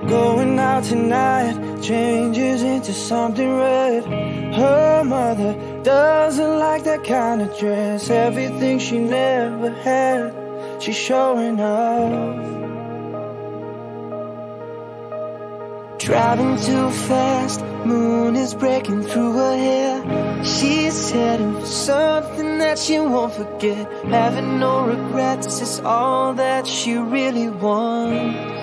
Going out tonight changes into something red. Her mother doesn't like that kind of dress. Everything she never had, she's showing off. Driving too fast, moon is breaking through her hair. She's heading for something that she won't forget. Having no regrets is all that she really wants.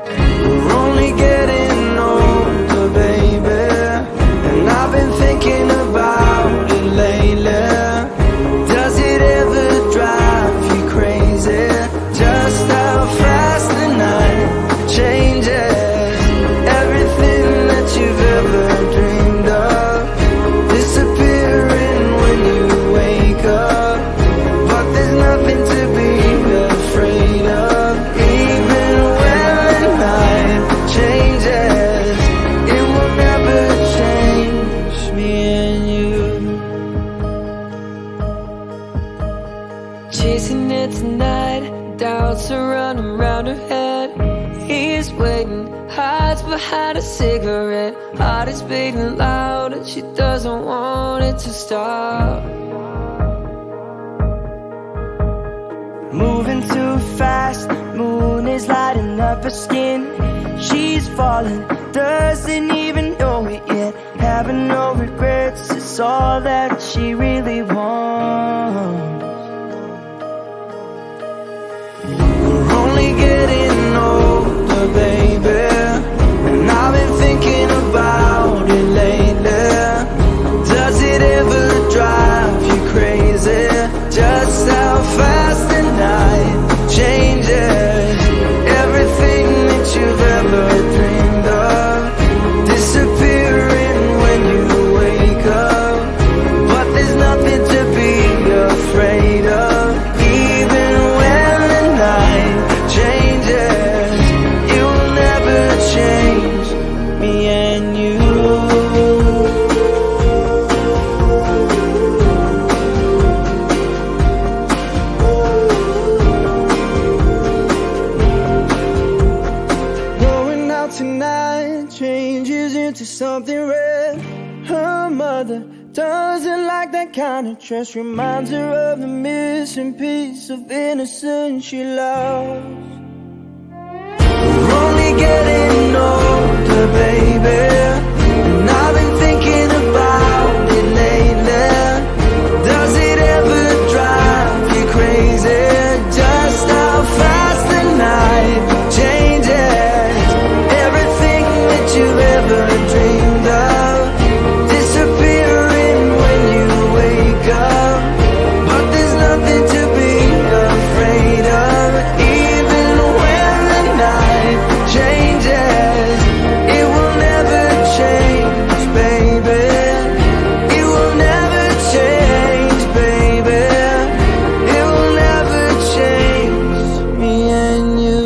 We're only getting older, baby, and I've been thinking about it lately. Does it ever drive you crazy? Just how fast the night changes. Everything that you've ever dreamed of disappearing when you wake up. But there's nothing to be afraid of. Even when the night changes, it will never change me and you. Chasing it tonight, doubts are running round her head. He's waiting, hides behind a cigarette. Heart is beating loud and she doesn't want it to stop. Moving too fast, moon is lighting up her skin. She's falling, doesn't even know it yet. Having no regrets, it's all that she really wants. We're only getting older, baby, and I've been thinking about it lately. Does it ever drive you crazy? Just how fast the night changes. Everything that you've ever dreamed of disappearing when you wake up. But there's nothing to be afraid of. Even when the night changes, it will never change me and you. Going out tonight changes into something red. Her mother doesn't like that kind of dress. Reminds her of the missing piece of innocence she lost. We're only getting older, baby, and I've been thinking about it lately. Does it ever drive you crazy? Just how fast the night changes. Everything that you've ever dreamed of disappearing when you wake up. But there's nothing to be afraid of. Even when the night changes, it will never change, baby. It will never change, baby. It will never change me and you.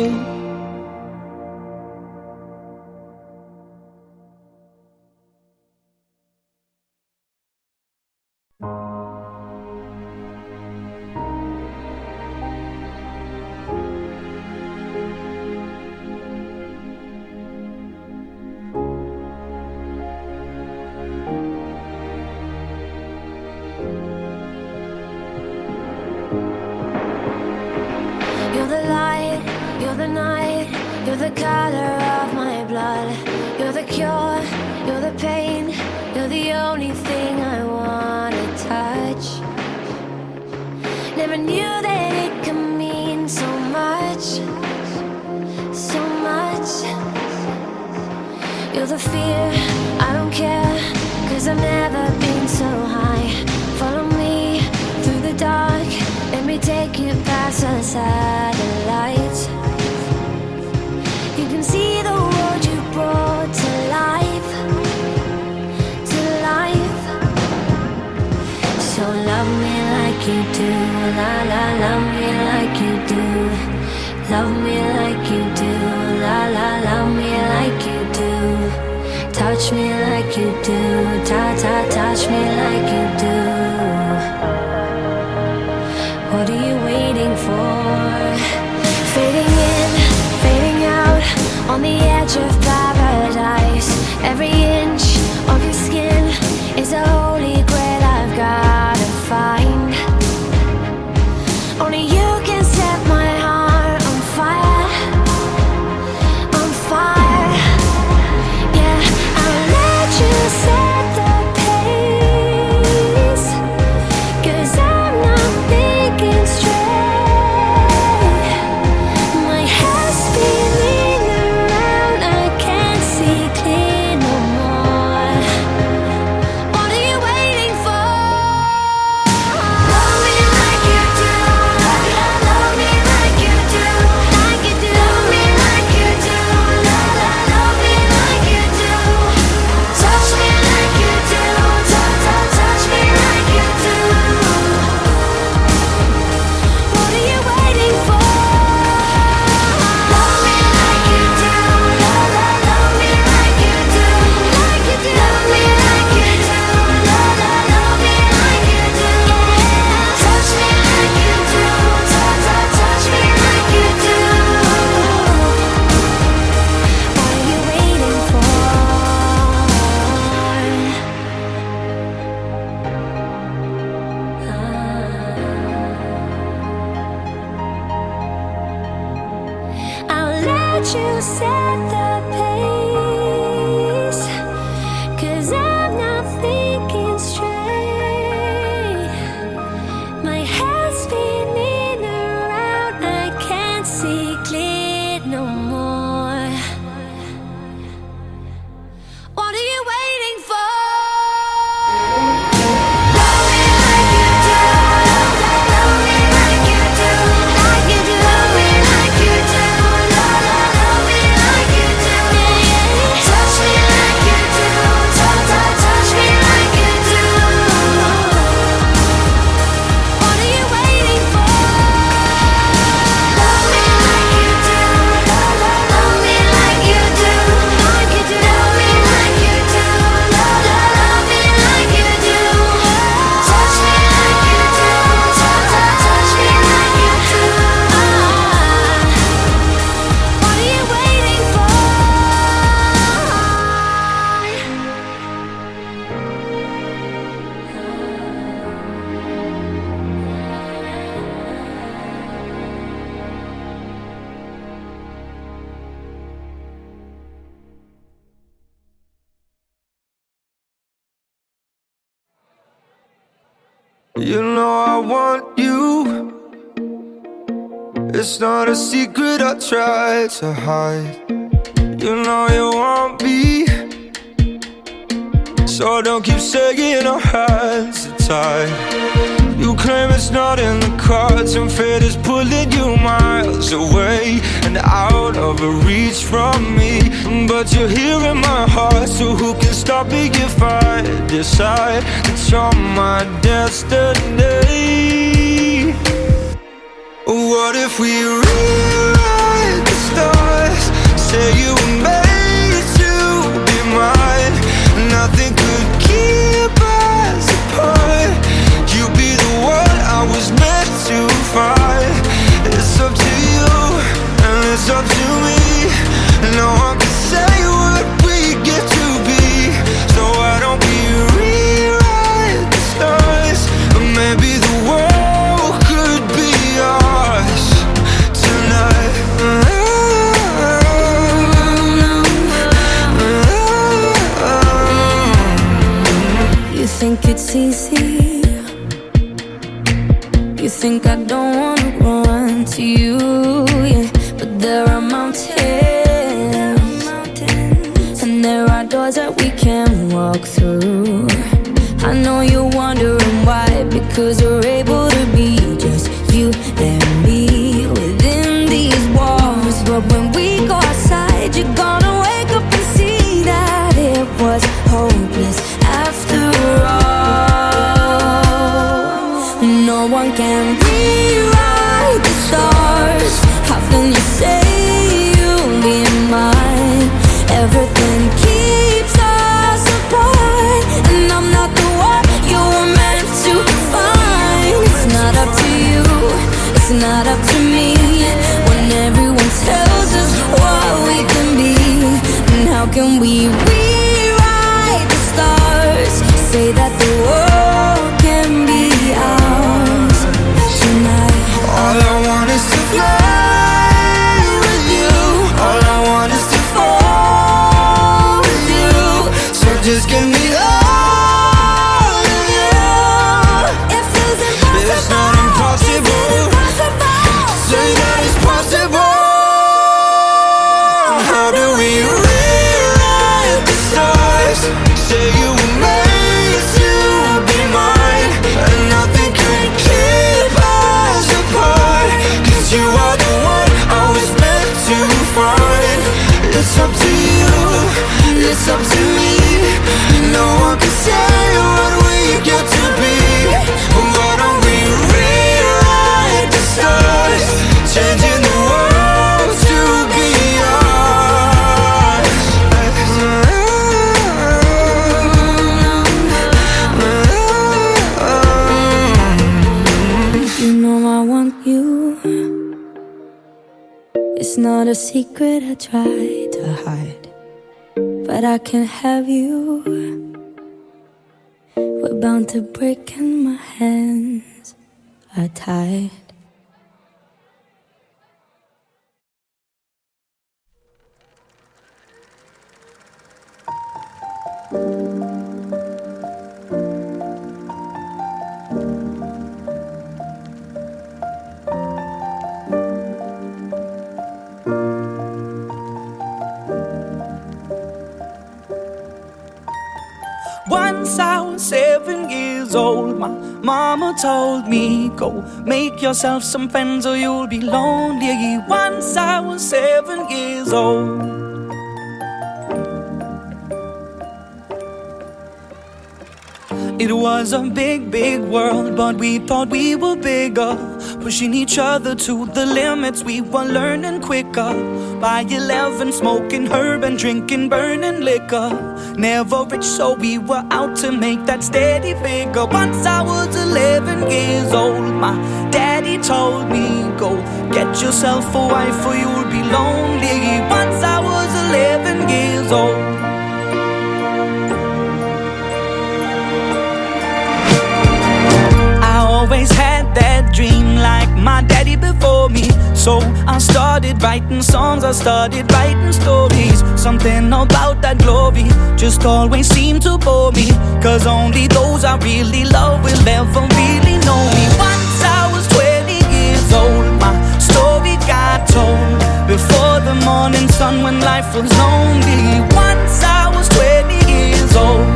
You're the light, you're the night, you're the color of my blood. You're the cure, you're the pain, you're the only thing I wanna touch. Never knew that it could mean so much, so much. You're the fear, I don't care, 'cause I've never been so high. Follow me through the dark, let me take you past the satellites. You can see the world you brought to life, to life. So love me like you do, la la, love me like you do. Love me like you do, la la, love me like you do. Touch me like you do, ta ta, touch me like you do. What are you waiting for? Fading in You know I want you. It's not a secret I try to hide. You know you want me, so don't keep saying our hands are tied. You claim it's not in the cards, and fate is pulling you miles away and out of reach from me. But you're here in my heart, so who can stop me if I decide that you're my destiny? What if we rewrite the stars? Say you were made to be mine. Nothing could keep us apart. You'd be the one I was meant to find. It's up to you, and it's up to me. No one can say what we get to be. So why don't we rewrite the stars? Or maybe the world could be ours tonight. You think it's easy? You think I don't wanna run to you, yeah. But there are mountains, and there are doors that we can walk through. I know you're wondering why, because we're able to be just you and me within these walls. But when we go outside, you're gonna wake up and see that it was hopeless after all. No one can rewrite the stars. How can you say you'll be mine? Everything keeps us apart, and I'm not the one you were meant to find. It's not up to you, it's not up to me, when everyone tells us what we can be. And how can we rewrite the stars? Say that the world can be ours tonight. All I want is to fly with you. All I want is to fall with you. So just give me all of you. It feels impossible. It's not impossible. Say that it's possible. How do we rewrite the stars? Say you were made to be mine, and nothing can keep us apart. 'Cause you are the one I was meant to find. It's up to you, it's up to me. No one can say what we get to be. Why don't we rewrite the stars? Changing the world to be ours. You know I want you. It's not a secret I try to hide, but I can have you. We're bound to break and my hands are tied. Once I was 7 years old, my mama told me, go make yourself some friends or you'll be lonely. Once I was 7 years old. It was a big, big world, but we thought we were bigger, pushing each other to the limits. We were learning quicker. By 11, smoking herb and drinking burning liquor. Never rich, so we were out to make that steady figure. Once I was 11 years old, my daddy told me, go get yourself a wife or you'll be lonely. Once I was 11 years old. Always had that dream like my daddy before me. So I started writing songs, I started writing stories. Something about that glory just always seemed to bore me, 'cause only those I really love will ever really know me. Once I was 20 years old, my story got told before the morning sun when life was lonely. Once I was 20 years old.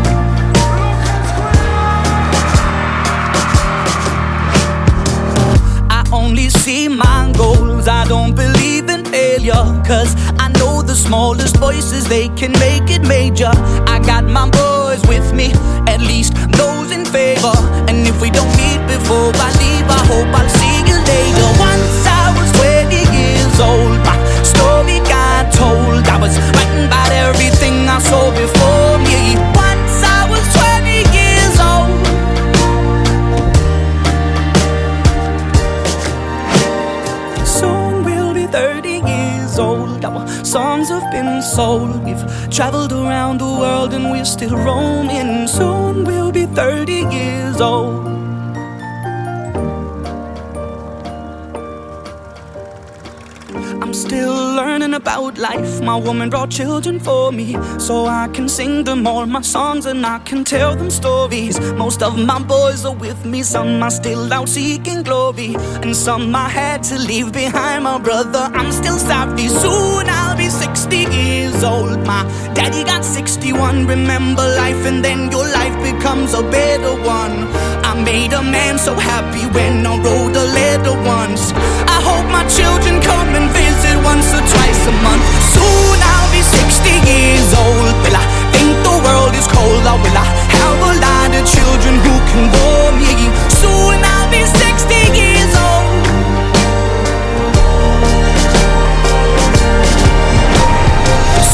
Only see my goals, I don't believe in failure, 'cause I know the smallest voices, they can make it major. I got my boys with me, at least those in favor. And if we don't meet before I leave, I hope I'll see you later. Once I was 20 years old, my story got told. I was writing about everything I saw before me. Once I was 20 years old. Soon we'll be 30 years old. Our songs have been sold. We've traveled around the world and we're still roaming. Soon we'll be 30 years old. I'm still learning about life. My woman brought children for me, so I can sing them all my songs and I can tell them stories. Most of my boys are with me, some are still out seeking glory, and some I had to leave behind. My brother, I'm still sorry. Soon I'll be 60 years old. My daddy got 61. Remember life and then your life becomes a better one. I made a man so happy when I wrote a letter once. I hope my children come and visit once or twice a month. Soon I'll be 60 years old. Will I think the world is cold, or will I have a lot of children who can warm me? Soon I'll be 60 years old.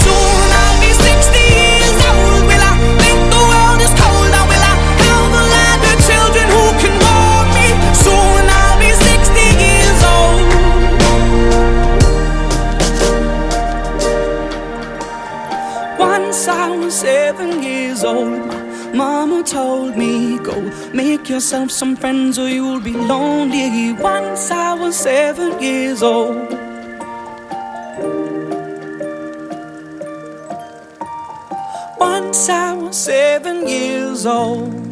Soon I'll be 60 years old. Will I think the world is cold, or will I have a lot of children who can warm me? Soon I'll be 60 years old. Once I was 7 years old, my mama told me, go make yourself some friends or you'll be lonely. Once I was 7 years old. Once I was 7 years old.